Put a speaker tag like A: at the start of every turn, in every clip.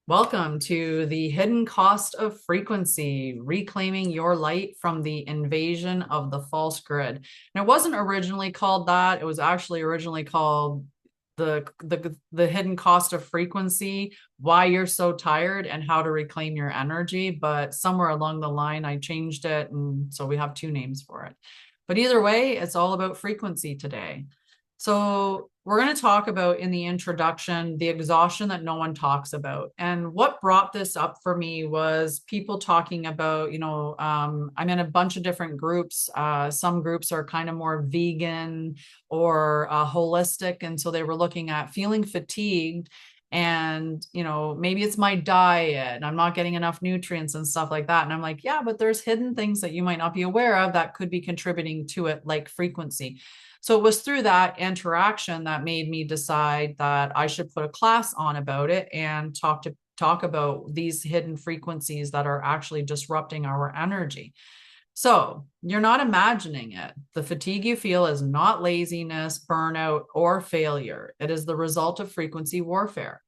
A: Welcome to the hidden cost of frequency, reclaiming your light from the invasion of the false grid. And it wasn't originally called that. It was actually originally called the hidden cost of frequency, why you're so tired and how to reclaim your energy. But somewhere along the line, I changed it. And so we have two names for it. But either way, it's all about frequency today. So, we're going to talk about in the introduction the exhaustion that no one talks about. And what brought this up for me was people talking about, I'm in a bunch of different groups. Some groups are kind of more vegan or holistic. And so they were looking at feeling fatigued. And, maybe it's my diet and I'm not getting enough nutrients and stuff like that. And I'm like, yeah, but there's hidden things that you might not be aware of that could be contributing to it, like frequency. So it was through that interaction that made me decide that I should put a class on about it and talk about these hidden frequencies that are actually disrupting our energy. So you're not imagining it. The fatigue you feel is not laziness, burnout, or failure. It is the result of frequency warfare.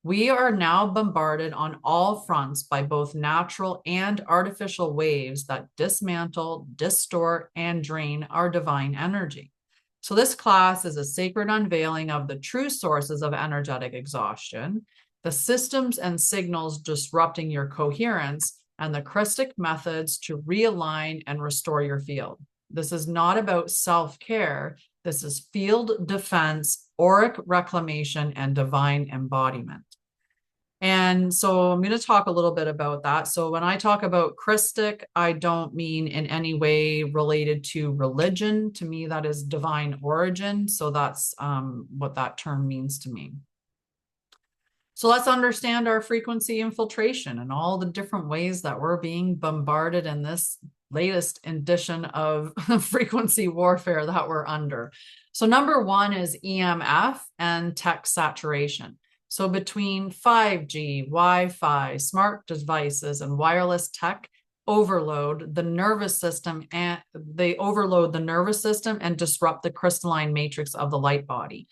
A: We are now bombarded on all fronts by both natural and artificial waves that dismantle, distort, and drain our divine energy. So, this class is a sacred unveiling of the true sources of energetic exhaustion, the systems and signals disrupting your coherence, and the Christic methods to realign and restore your field. This is not about self care. This is field defense, auric reclamation, and divine embodiment. And so I'm going to talk a little bit about that. So when I talk about Christic, I don't mean in any way related to religion. To me, that is divine origin. So that's what that term means to me. So let's understand our frequency infiltration and all the different ways that we're being bombarded in this latest edition of frequency warfare that we're under. So number one is EMF and tech saturation. So between 5G, Wi-Fi, smart devices, and wireless tech overload the nervous system, and they overload the nervous system and disrupt the crystalline matrix of the light body.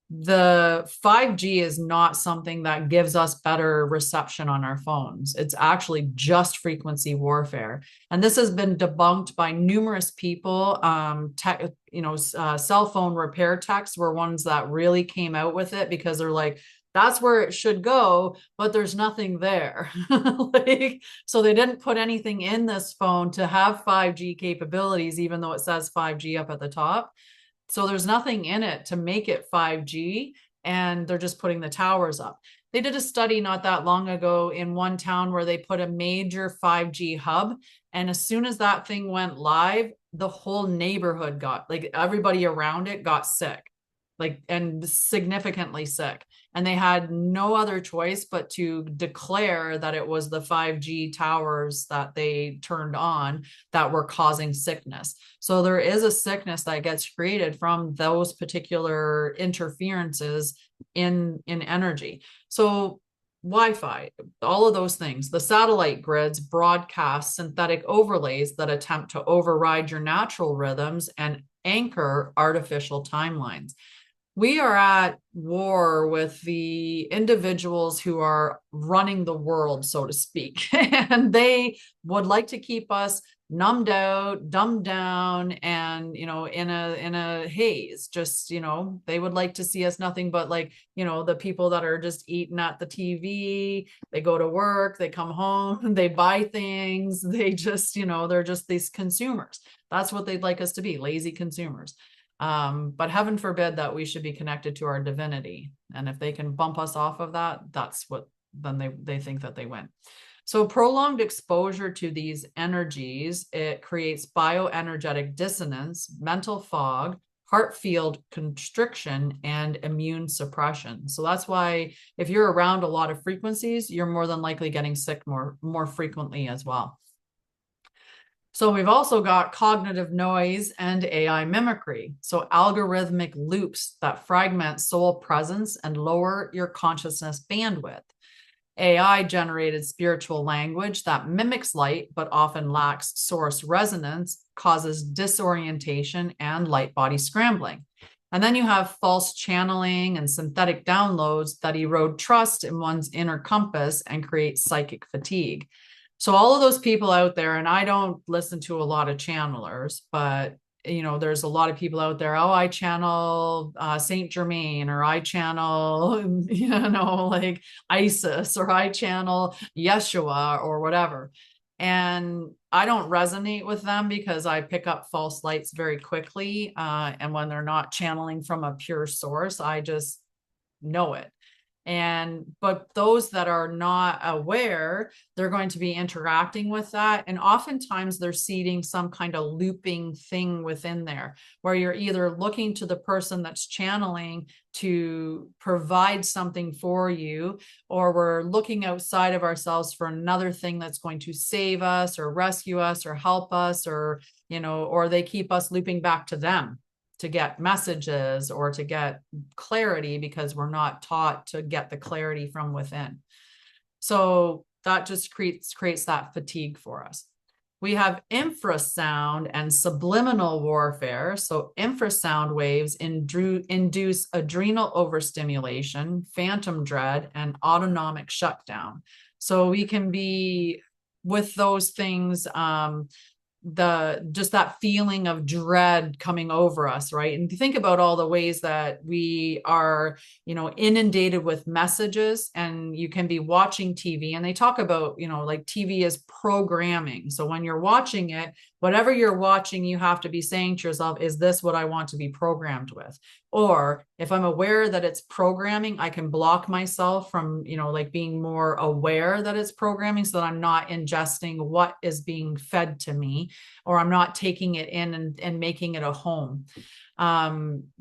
A: The 5G is not something that gives us better reception on our phones. It's actually just frequency warfare. And this has been debunked by numerous people. Cell phone repair techs were ones that really came out with it because they're like, that's where it should go, but there's nothing there. So they didn't put anything in this phone to have 5G capabilities, even though it says 5G up at the top. So there's nothing in it to make it 5G, and they're just putting the towers up. They did a study not that long ago in one town where they put a major 5G hub. And as soon as that thing went live, the whole neighborhood like everybody around it got sick, and significantly sick. And they had no other choice but to declare that it was the 5G towers that they turned on that were causing sickness. So there is a sickness that gets created from those particular interferences in energy. So Wi-Fi, all of those things, the satellite grids broadcast synthetic overlays that attempt to override your natural rhythms and anchor artificial timelines. We are at war with the individuals who are running the world, so to speak, and they would like to keep us numbed out, dumbed down, and in a haze. Just they would like to see us nothing but the people that are just eating at the TV. They go to work, they come home, they buy things. They just they're just these consumers. That's what they'd like us to be, lazy consumers. But heaven forbid that we should be connected to our divinity. And if they can bump us off of that, that's what then they think that they win. So prolonged exposure to these energies, it creates bioenergetic dissonance, mental fog, heart field constriction, and immune suppression. So that's why if you're around a lot of frequencies, you're more than likely getting sick more frequently as well. So we've also got cognitive noise and AI mimicry. So algorithmic loops that fragment soul presence and lower your consciousness bandwidth. AI generated spiritual language that mimics light but often lacks source resonance, causes disorientation and light body scrambling. And then you have false channeling and synthetic downloads that erode trust in one's inner compass and create psychic fatigue. So all of those people out there, and I don't listen to a lot of channelers, but there's a lot of people out there. Oh, I channel Saint Germain, or I channel, like Isis, or I channel Yeshua, or whatever. And I don't resonate with them because I pick up false lights very quickly. And when they're not channeling from a pure source, I just know it. But those that are not aware, they're going to be interacting with that. And oftentimes they're seeding some kind of looping thing within there, where you're either looking to the person that's channeling to provide something for you, or we're looking outside of ourselves for another thing that's going to save us or rescue us or help us, or they keep us looping back to them to get messages or to get clarity, because we're not taught to get the clarity from within. So that just creates that fatigue for us. We have infrasound and subliminal warfare. So infrasound waves induce adrenal overstimulation, phantom dread, and autonomic shutdown. So we can be with those things, just that feeling of dread coming over us, right? And think about all the ways that we are, inundated with messages, and you can be watching TV, and they talk about, like TV is programming. So when you're watching it, whatever you're watching, you have to be saying to yourself, is this what I want to be programmed with? Or if I'm aware that it's programming, I can block myself from, like being more aware that it's programming, so that I'm not ingesting what is being fed to me, or I'm not taking it in and making it a home.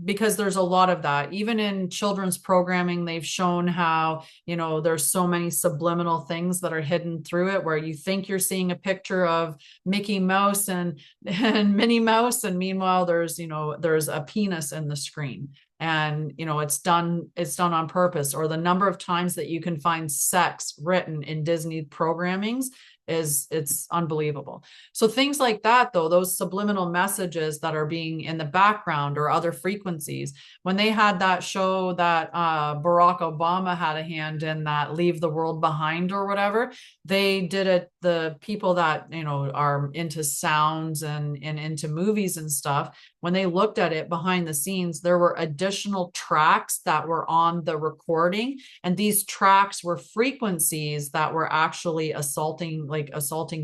A: Because there's a lot of that. Even in children's programming, they've shown how, there's so many subliminal things that are hidden through it, where you think you're seeing a picture of Mickey Mouse and Minnie Mouse, and meanwhile there's a penis in the screen. And it's done on purpose. Or the number of times that you can find sex written in Disney programmings it's unbelievable. So things like that, though, those subliminal messages that are being in the background, or other frequencies, when they had that show that Barack Obama had a hand in, that Leave the World Behind or whatever, they did it. The people that are into sounds and into movies and stuff, when they looked at it behind the scenes, there were additional tracks that were on the recording, and these tracks were frequencies that were actually assaulting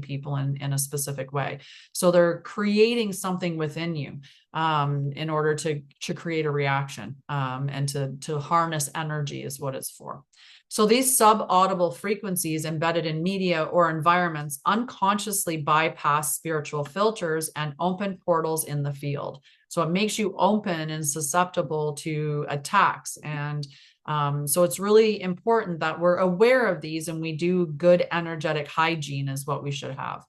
A: people in a specific way. So they're creating something within you in order to create a reaction, and to harness energy is what it's for. So these subaudible frequencies embedded in media or environments unconsciously bypass spiritual filters and open portals in the field. So it makes you open and susceptible to attacks. And so it's really important that we're aware of these, and we do good energetic hygiene is what we should have.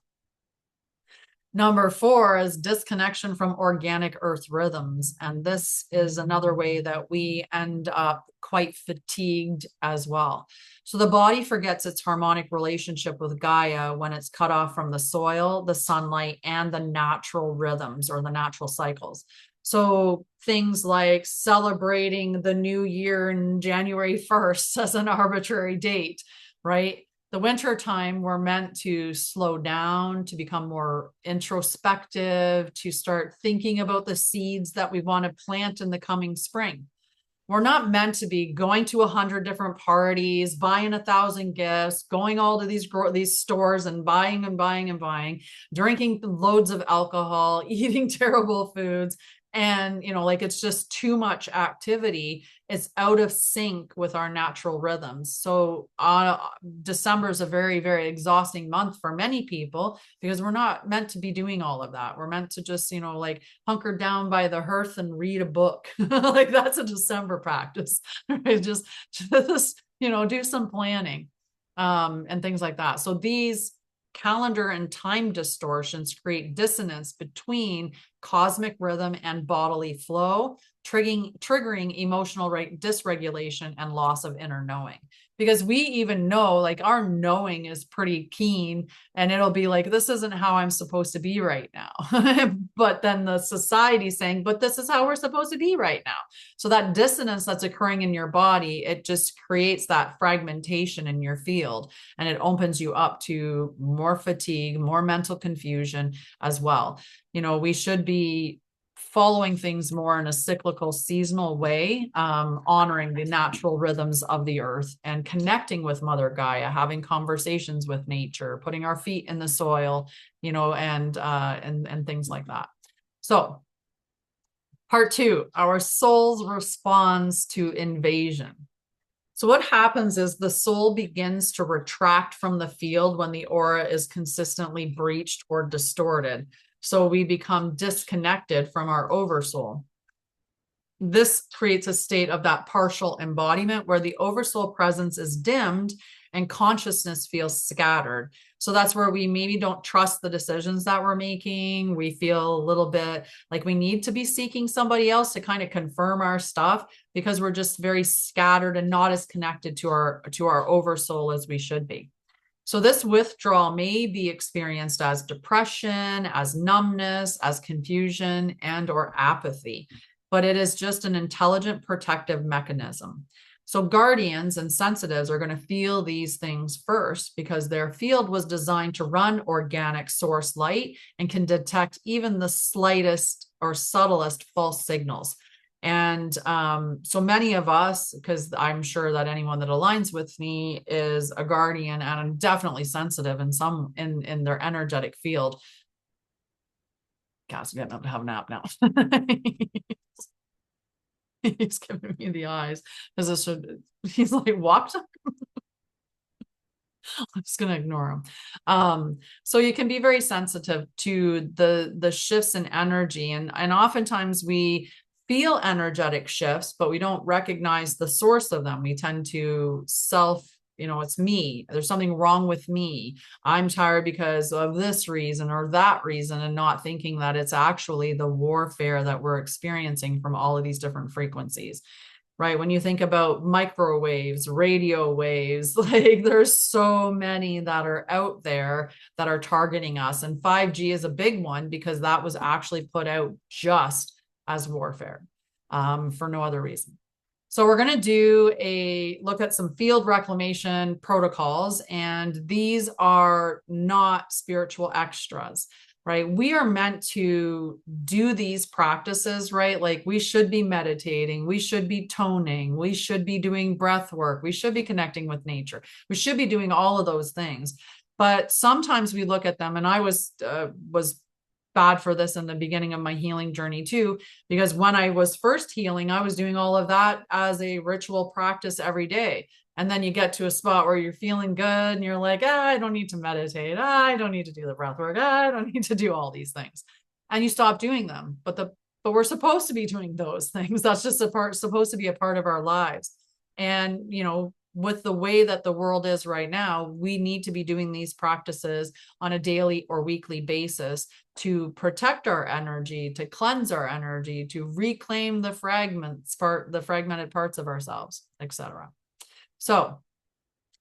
A: Number 4 is disconnection from organic earth rhythms. And this is another way that we end up quite fatigued as well. So the body forgets its harmonic relationship with Gaia when it's cut off from the soil, the sunlight, and the natural rhythms, or the natural cycles. So things like celebrating the new year in January 1st as an arbitrary date, right? The winter time, we're meant to slow down, to become more introspective, to start thinking about the seeds that we want to plant in the coming spring. We're not meant to be going to 100 different parties, buying 1,000 gifts, going all to these stores and buying and buying and buying, drinking loads of alcohol, eating terrible foods. And, it's just too much activity. It's out of sync with our natural rhythms. So December is a very, very exhausting month for many people, because we're not meant to be doing all of that. We're meant to just, hunker down by the hearth and read a book. Like that's a December practice, right? Just, do some planning, and things like that. So these calendar and time distortions create dissonance between cosmic rhythm and bodily flow, triggering emotional dysregulation and loss of inner knowing. Because we even know, like, our knowing is pretty keen, and it'll be like, this isn't how I'm supposed to be right now. But then the society saying, but this is how we're supposed to be right now. So that dissonance that's occurring in your body, it just creates that fragmentation in your field, and it opens you up to more fatigue, more mental confusion as well. We should be following things more in a cyclical, seasonal way, honoring the natural rhythms of the earth and connecting with Mother Gaia, having conversations with nature, putting our feet in the soil, and things like that. So, part 2, our soul's response to invasion. So what happens is the soul begins to retract from the field when the aura is consistently breached or distorted. So we become disconnected from our oversoul. This creates a state of that partial embodiment where the oversoul presence is dimmed and consciousness feels scattered. So that's where we maybe don't trust the decisions that we're making. We feel a little bit like we need to be seeking somebody else to kind of confirm our stuff, because we're just very scattered and not as connected to our oversoul as we should be. So this withdrawal may be experienced as depression, as numbness, as confusion, and or apathy, but it is just an intelligent protective mechanism. So guardians and sensitives are going to feel these things first, because their field was designed to run organic source light and can detect even the slightest or subtlest false signals. And so many of us, because I'm sure that anyone that aligns with me is a guardian, and I'm definitely sensitive in their energetic field. Gosh, I'm getting up to have a nap now. He's giving me the eyes. He's like, what? I'm just going to ignore him. So you can be very sensitive to the shifts in energy, and oftentimes we feel energetic shifts, but we don't recognize the source of them. We tend to it's me. There's something wrong with me. I'm tired because of this reason or that reason, and not thinking that it's actually the warfare that we're experiencing from all of these different frequencies. Right? When you think about microwaves, radio waves, like there's so many that are out there that are targeting us. And 5G is a big one, because that was actually put out just as warfare, for no other reason. So we're going to do a look at some field reclamation protocols, and these are not spiritual extras. Right? We are meant to do these practices, right? Like we should be meditating, we should be toning, we should be doing breath work, we should be connecting with nature, we should be doing all of those things. But sometimes we look at them, and I was bad for this in the beginning of my healing journey too, because when I was first healing, I was doing all of that as a ritual practice every day. And then you get to a spot where you're feeling good and you're like, I don't need to meditate. I don't need to do the breath work. I don't need to do all these things. And you stop doing them. But we're supposed to be doing those things. That's just supposed to be a part of our lives. And, with the way that the world is right now, we need to be doing these practices on a daily or weekly basis to protect our energy, to cleanse our energy, to reclaim the fragmented parts of ourselves, etc. So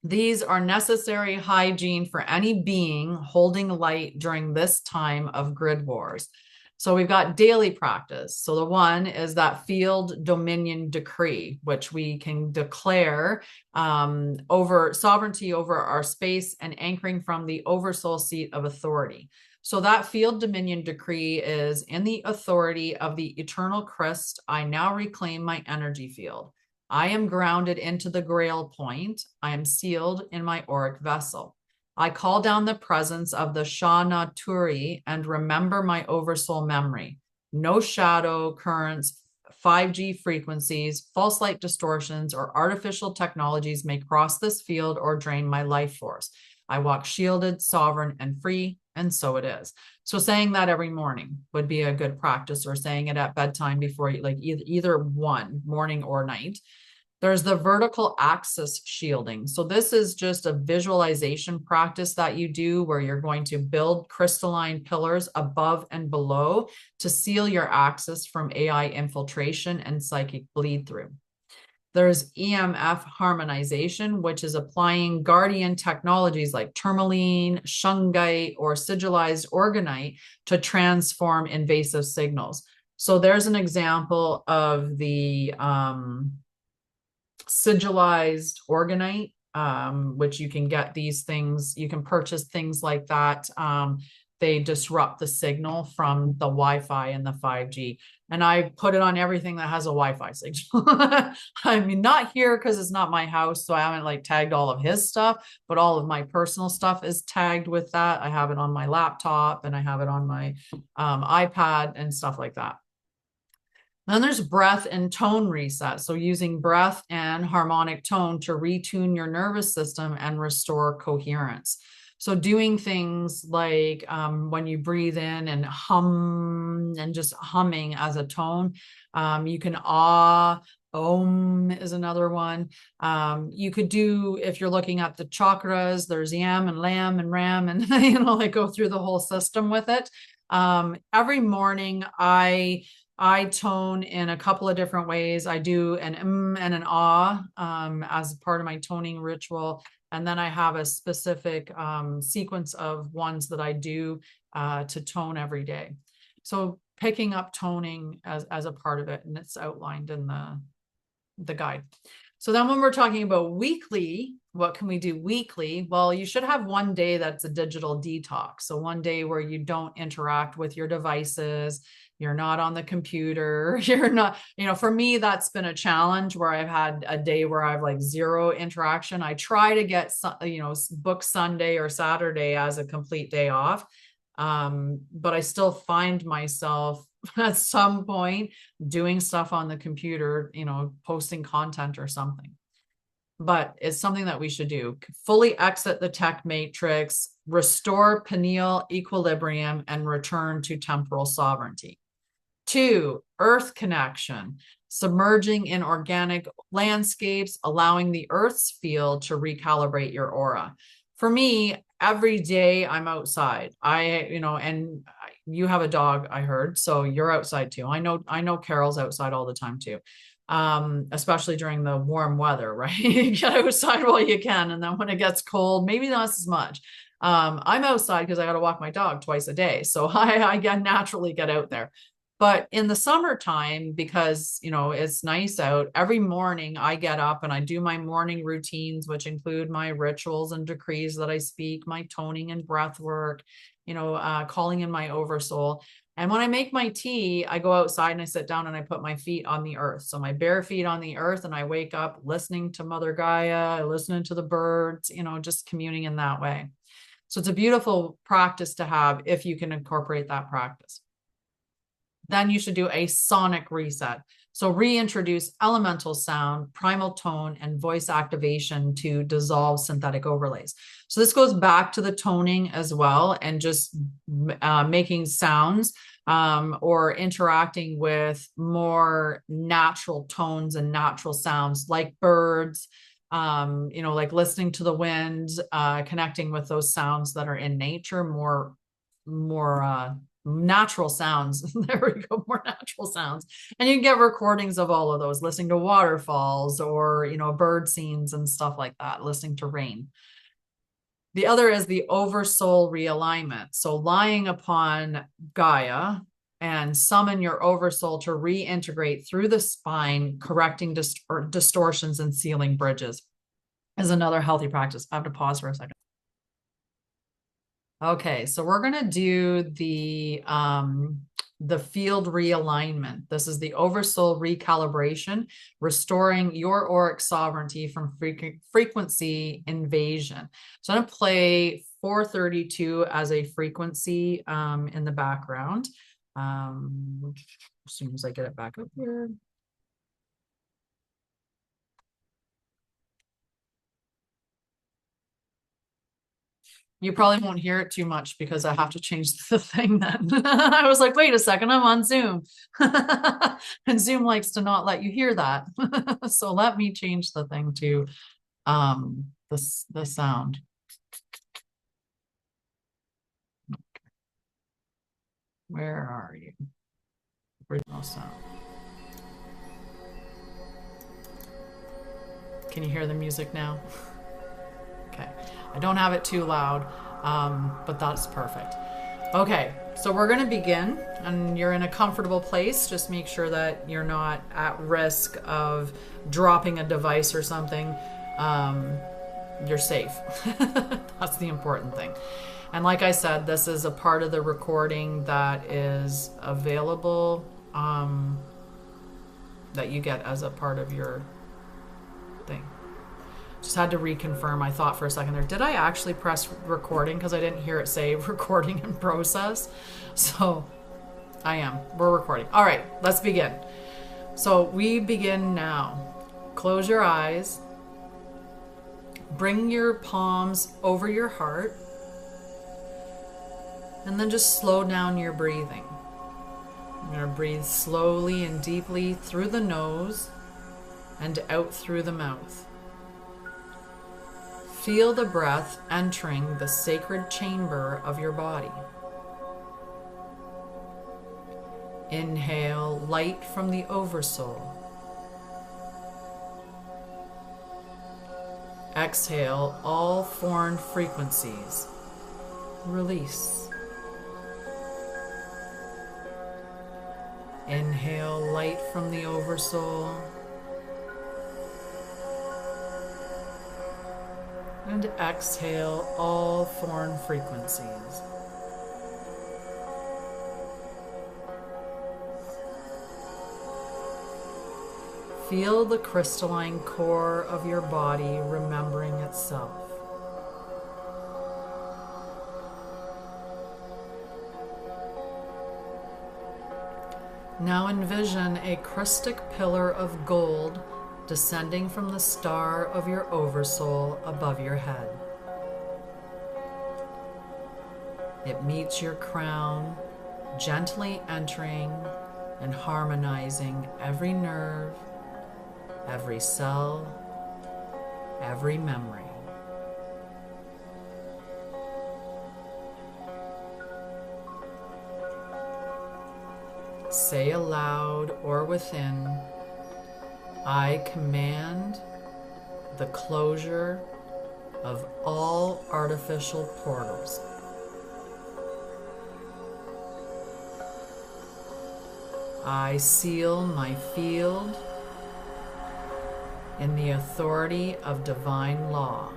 A: these are necessary hygiene for any being holding light during this time of grid wars. So we've got daily practice. So the one is that field dominion decree, which we can declare over sovereignty over our space and anchoring from the oversoul seat of authority. So that field dominion decree is, in the authority of the eternal Christ, I now reclaim my energy field. I am grounded into the Grail point. I am sealed in my auric vessel. I call down the presence of the Shah Naturi and remember my oversoul memory. No shadow currents, 5G frequencies, false light distortions, or artificial technologies may cross this field or drain my life force. I walk shielded, sovereign, and free, and so it is. So saying that every morning would be a good practice, or saying it at bedtime before you, like either one, morning or night. There's the vertical axis shielding. So this is just a visualization practice that you do where you're going to build crystalline pillars above and below to seal your axis from AI infiltration and psychic bleed through. There's EMF harmonization, which is applying guardian technologies like tourmaline, shungite, or sigillized organite to transform invasive signals. So there's an example of the sigillized organite, which you can get these things, you can purchase things like that. They disrupt the signal from the Wi-Fi and the 5G. And I put it on everything that has a Wi-Fi signal. I mean, not here because it's not my house, so I haven't like tagged all of his stuff, but all of my personal stuff is tagged with that. I have it on my laptop and I have it on my iPad and stuff like that. Then there's breath and tone reset. So using breath and harmonic tone to retune your nervous system and restore coherence. So doing things like when you breathe in and hum and just humming as a tone. You can ah, om is another one. You could do, if you're looking at the chakras, there's yam and lam and ram and, like go through the whole system with it. Every morning I tone in a couple of different ways. I do an and an ah as part of my toning ritual. And then I have a specific sequence of ones that I do to tone every day. So picking up toning as a part of it, and it's outlined in the guide. So then when we're talking about weekly, what can we do weekly? Well, you should have one day that's a digital detox. So one day where you don't interact with your devices, you're not on the computer, you're not, for me, that's been a challenge where I've had a day where I've like zero interaction. I try to get, book Sunday or Saturday as a complete day off. But I still find myself at some point doing stuff on the computer, posting content or something. But it's something that we should do. Fully exit the tech matrix, restore pineal equilibrium, and return to temporal sovereignty. 2, earth connection, submerging in organic landscapes, allowing the earth's field to recalibrate your aura. For me, every day I'm outside. And you have a dog, I heard, so you're outside too. I know Carol's outside all the time too. Especially during the warm weather, right? Get outside while you can. And then when it gets cold, maybe not as much. I'm outside because I got to walk my dog twice a day. So I naturally get out there. But in the summertime, because, it's nice out, every morning I get up and I do my morning routines, which include my rituals and decrees that I speak, my toning and breath work, calling in my oversoul. And when I make my tea, I go outside and I sit down and I put my feet on the earth. So my bare feet on the earth, and I wake up listening to Mother Gaia, listening to the birds, just communing in that way. So it's a beautiful practice to have if you can incorporate that practice. Then you should do a sonic reset. So reintroduce elemental sound, primal tone, and voice activation to dissolve synthetic overlays. So this goes back to the toning as well, and just making sounds or interacting with more natural tones and natural sounds like birds, like listening to the wind, connecting with those sounds that are in nature, more natural sounds. There we go, more natural sounds. And you can get recordings of all of those, listening to waterfalls or, bird scenes and stuff like that, listening to rain. The other is the oversoul realignment. So lying upon Gaia and summon your oversoul to reintegrate through the spine, correcting distortions and sealing bridges is another healthy practice. I have to pause for a second. Okay, so we're going to do the field realignment. This is the oversoul recalibration, restoring your auric sovereignty from frequency invasion. So I'm going to play 432 as a frequency in the background. As soon as I get it back up here. You probably won't hear it too much because I have to change the thing then. I was like, wait a second, I'm on Zoom. And Zoom likes to not let you hear that. So let me change the thing to the sound. Where are you? Original sound. Can you hear the music now? Okay. I don't have it too loud, but that's perfect. Okay, so we're going to begin, and you're in a comfortable place. Just make sure that you're not at risk of dropping a device or something. You're safe. That's the important thing. And like I said, this is a part of the recording that is available, that you get as a part of your thing. Just had to reconfirm. I thought for a second there, did I actually press recording? Because I didn't hear it say recording in process. So I am. We're recording. All right, let's begin. So we begin now. Close your eyes. Bring your palms over your heart. And then just slow down your breathing. You're going to breathe slowly and deeply through the nose and out through the mouth. Feel the breath entering the sacred chamber of your body. Inhale light from the oversoul. Exhale all foreign frequencies. Release. Inhale light from the oversoul. And exhale all foreign frequencies. Feel the crystalline core of your body remembering itself. Now envision a crystic pillar of gold descending from the star of your oversoul above your head. It meets your crown, gently entering and harmonizing every nerve, every cell, every memory. Say aloud or within, I command the closure of all artificial portals. I seal my field in the authority of divine law.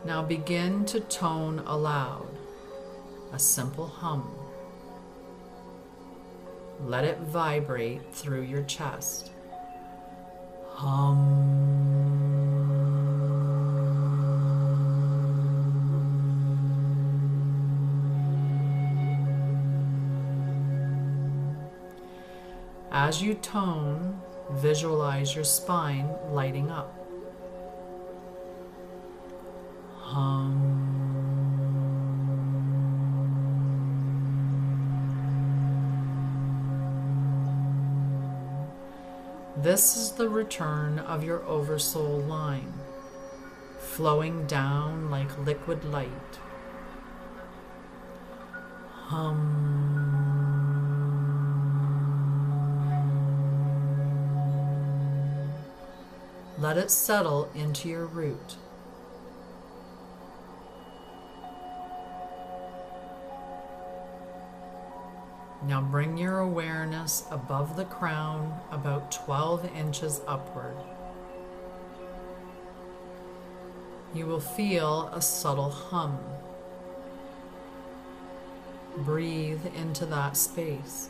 A: Now begin to tone aloud, a simple hum. Let it vibrate through your chest. Hum. As you tone, visualize your spine lighting up. Hum. This is the return of your oversoul line, flowing down like liquid light. Hum. Let it settle into your root. Now bring your awareness above the crown about 12 inches upward. You will feel a subtle hum. Breathe into that space.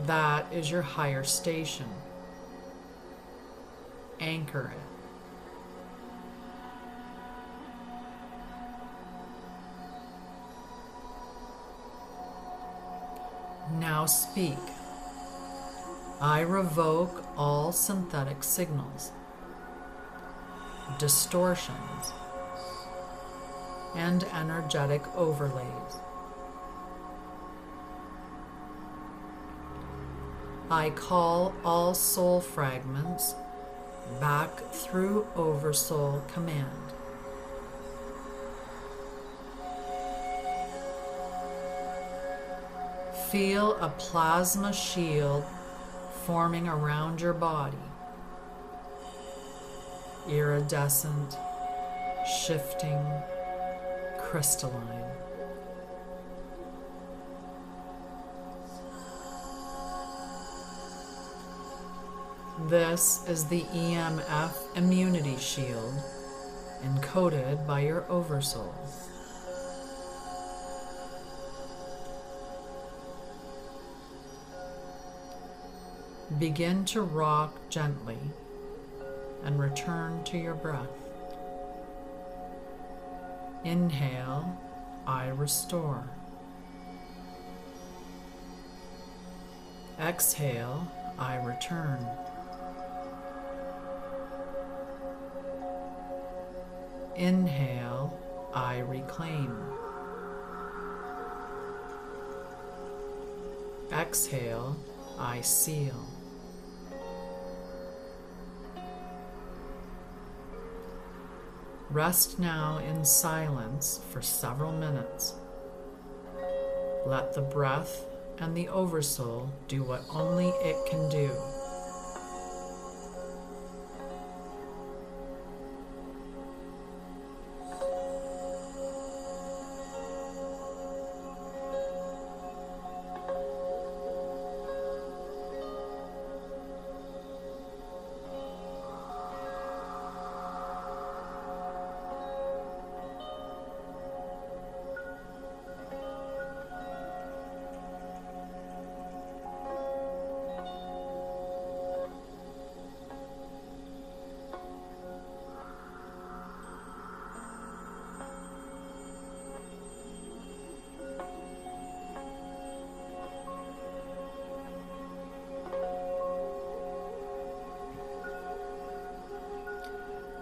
A: That is your higher station. Anchor it. Now speak. I revoke all synthetic signals, distortions, and energetic overlays. I call all soul fragments back through Oversoul command. Feel a plasma shield forming around your body. Iridescent, shifting, crystalline. This is the EMF immunity shield encoded by your Oversoul. Begin to rock gently and return to your breath. Inhale, I restore. Exhale, I return. Inhale, I reclaim. Exhale, I seal. Rest now in silence for several minutes. Let the breath and the Oversoul do what only it can do.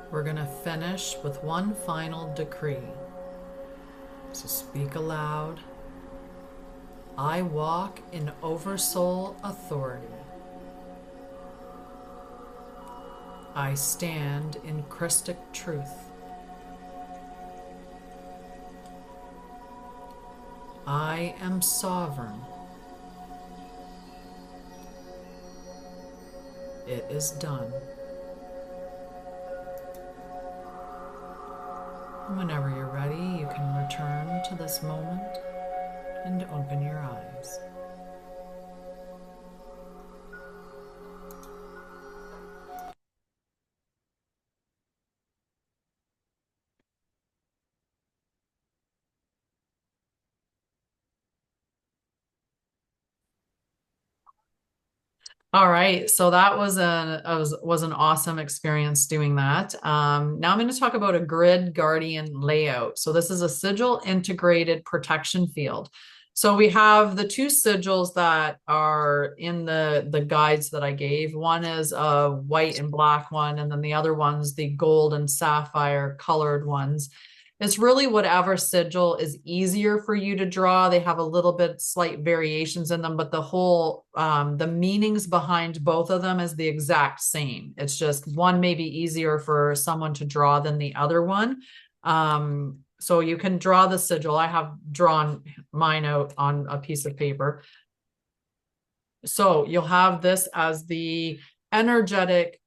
A: We're going to finish with one final decree. So speak aloud. I walk in Oversoul authority. I stand in Christic truth. I am sovereign. It is done. Whenever you're ready, you can return to this moment and open your eyes. All right, so that was an awesome experience doing that. Now I'm going to talk about a grid guardian layout. So this is a sigil integrated protection field. So we have the two sigils that are in the guides that I gave. One is a white and black one, and then the other one's the gold and sapphire colored ones. It's really whatever sigil is easier for you to draw. They have a little bit slight variations in them, but the whole, the meanings behind both of them is the exact same. It's just one may be easier for someone to draw than the other one. So you can draw the sigil. I have drawn mine out on a piece of paper. So you'll have this as the energetic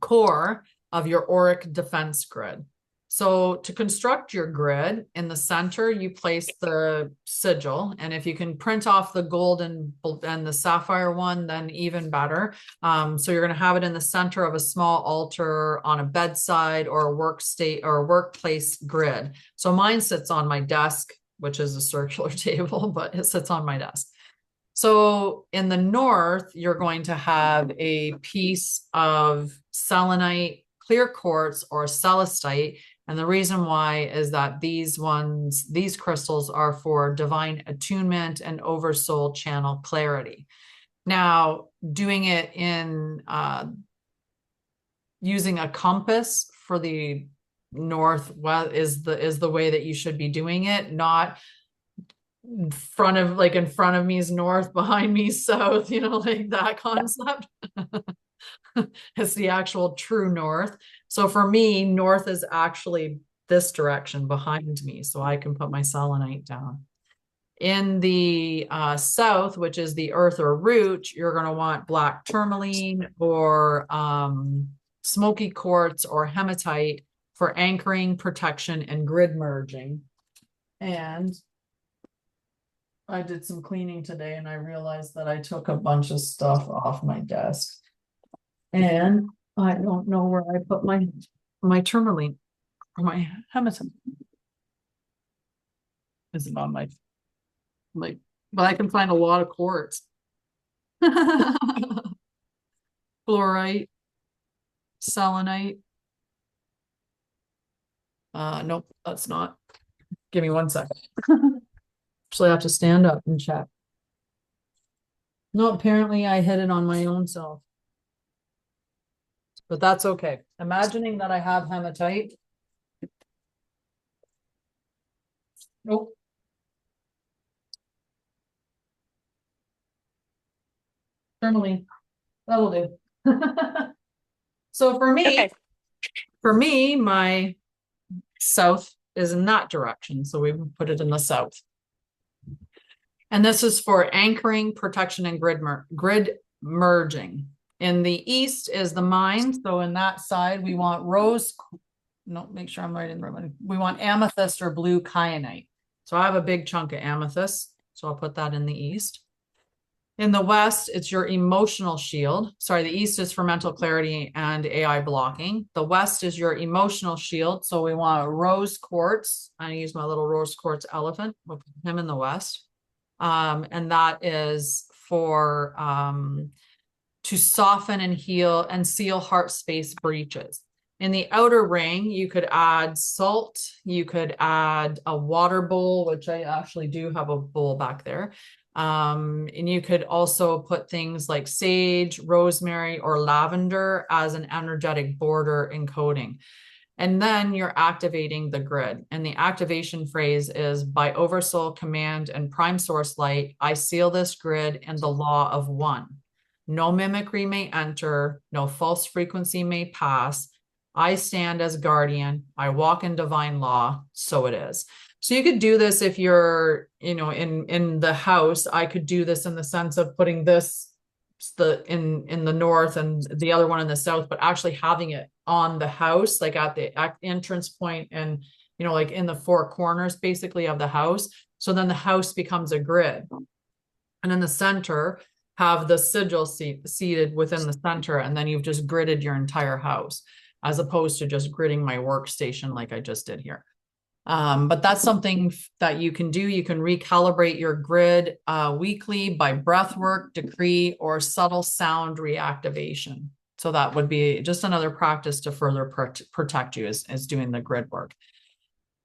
A: core of your auric defense grid. So to construct your grid, in the center, you place the sigil. And if you can print off the gold and the sapphire one, then even better. So you're going to have it in the center of a small altar on a bedside or a workplace grid. So mine sits on my desk, which is a circular table, but it sits on my desk. So in the north, you're going to have a piece of selenite, clear quartz, or celestite. And the reason why is that these crystals are for divine attunement and oversoul channel clarity. Now, doing it in using a compass for the northwest is the way that you should be doing it, not in front of me is north, behind me is south, like that concept. It's the actual true north. So for me, north is actually this direction behind me, so I can put my selenite down. In the south, which is the earth or root, you're going to want black tourmaline or smoky quartz or hematite for anchoring, protection, and grid merging. And I did some cleaning today and I realized that I took a bunch of stuff off my desk. And I don't know where I put my tourmaline or my hematite. Is it on my but I can find a lot of quartz. Fluorite, selenite. Nope, that's not. Give me 1 second. Actually, I have to stand up and check. No, apparently I hit it on my own self. But that's okay. Imagining that I have hematite. Nope. Tourmaline. That'll do. So for me, my south is in that direction. So we put it in the south. And this is for anchoring, protection, and grid merging. In the east is the mind. So in that side, we want make sure I'm right in the right one. We want amethyst or blue kyanite. So I have a big chunk of amethyst. So I'll put that in the east. In the west, it's your emotional shield. Sorry, the east is for mental clarity and AI blocking. The west is your emotional shield. So we want rose quartz. I use my little rose quartz elephant. We'll put him in the west. And that is for to soften and heal and seal heart space breaches. In the outer ring, you could add salt. You could add a water bowl, which I actually do have a bowl back there. And you could also put things like sage, rosemary, or lavender as an energetic border encoding. And then you're activating the grid. And the activation phrase is by oversoul command and prime source light, I seal this grid in the law of one. No mimicry may enter, no false frequency may pass. I stand as guardian. I walk in divine law. So it is. So you could do this if you're, in the house. I could do this in the sense of putting this in the north and the other one in the south, but actually having it on the house, like at the entrance point and, like in the four corners basically of the house. So then the house becomes a grid. And in the center, have the sigil seated within the center, and then you've just gridded your entire house, as opposed to just gridding my workstation like I just did here. But that's something that you can do. You can recalibrate your grid weekly by breath work, decree, or subtle sound reactivation. So that would be just another practice to further protect you is doing the grid work.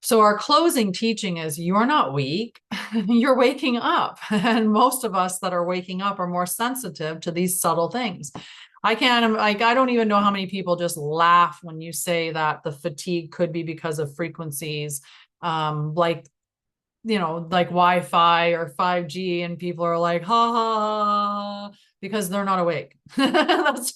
A: So our closing teaching is you're not weak, you're waking up. And most of us that are waking up are more sensitive to these subtle things. I don't even know how many people just laugh when you say that the fatigue could be because of frequencies, like Wi-Fi or 5G, and people are like, ha ha, because they're not awake. That's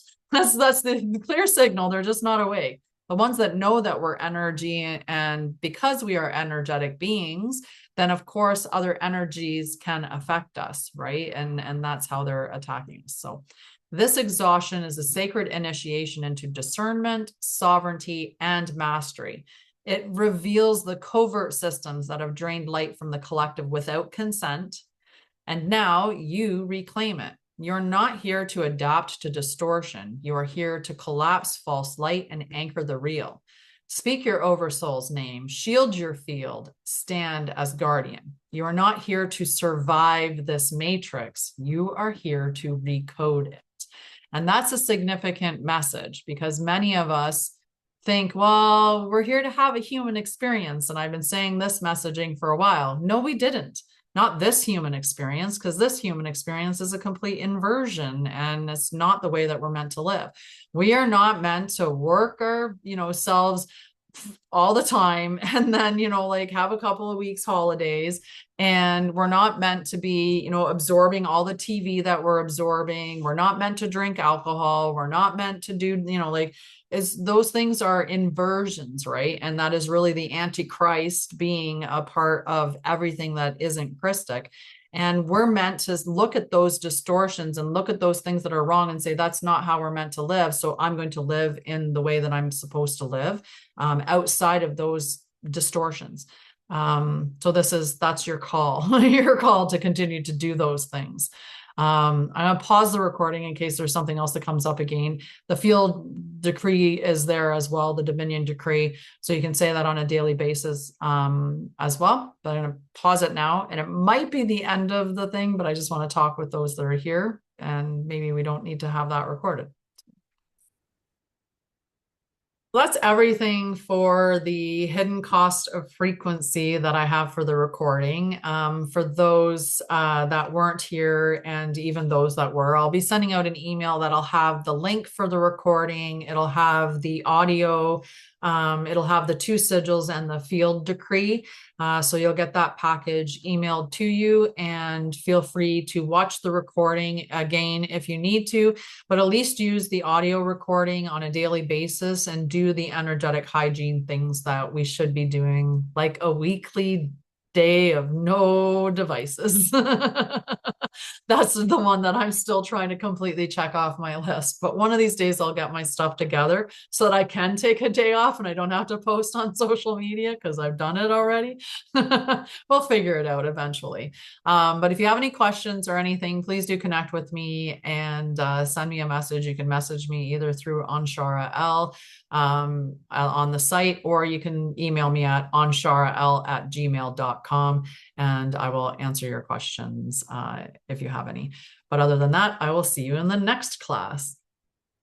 A: the clear signal. They're just not awake. The ones that know that we're energy, and because we are energetic beings, then of course other energies can affect us, right? And that's how they're attacking us. So this exhaustion is a sacred initiation into discernment, sovereignty, and mastery. It reveals the covert systems that have drained light from the collective without consent. And now you reclaim it. You're not here to adapt to distortion. You are here to collapse false light and anchor the real. Speak your oversoul's name, shield your field, stand as guardian. You are not here to survive this matrix. You are here to recode it. And that's a significant message, because many of us think, well, we're here to have a human experience. And I've been saying this messaging for a while. No, we didn't. not this human experience, because this human experience is a complete inversion and it's not the way that we're meant to live. We are not meant to work our, selves all the time and then, like have a couple of weeks holidays. And we're not meant to be, absorbing all the TV that we're absorbing. We're not meant to drink alcohol. We're not meant to do, is those things are inversions, right? And that is really the Antichrist being a part of everything that isn't Christic. And we're meant to look at those distortions and look at those things that are wrong and say, that's not how we're meant to live. So I'm going to live in the way that I'm supposed to live, outside of those distortions. So that's your call, your call to continue to do those things. I'm going to pause the recording in case there's something else that comes up again. The field decree is there as well, the Dominion decree. So you can say that on a daily basis as well. But I'm going to pause it now. And it might be the end of the thing, but I just want to talk with those that are here. And maybe we don't need to have that recorded. That's everything for the hidden cost of frequency that I have for the recording. For those that weren't here and even those that were, I'll be sending out an email that'll have the link for the recording. It'll have the audio. It'll have the 2 sigils and the field decree. So you'll get that package emailed to you, and feel free to watch the recording again if you need to, but at least use the audio recording on a daily basis and do the energetic hygiene things that we should be doing, like a weekly day of no devices. That's the one that I'm still trying to completely check off my list. But one of these days I'll get my stuff together so that I can take a day off and I don't have to post on social media because I've done it already. We'll figure it out eventually. But if you have any questions or anything, please do connect with me and send me a message. You can message me either through Anshara'El on the site, or you can email me at anshara'el@gmail.com and I will answer your questions if you have any. But other than that, I will see you in the next class.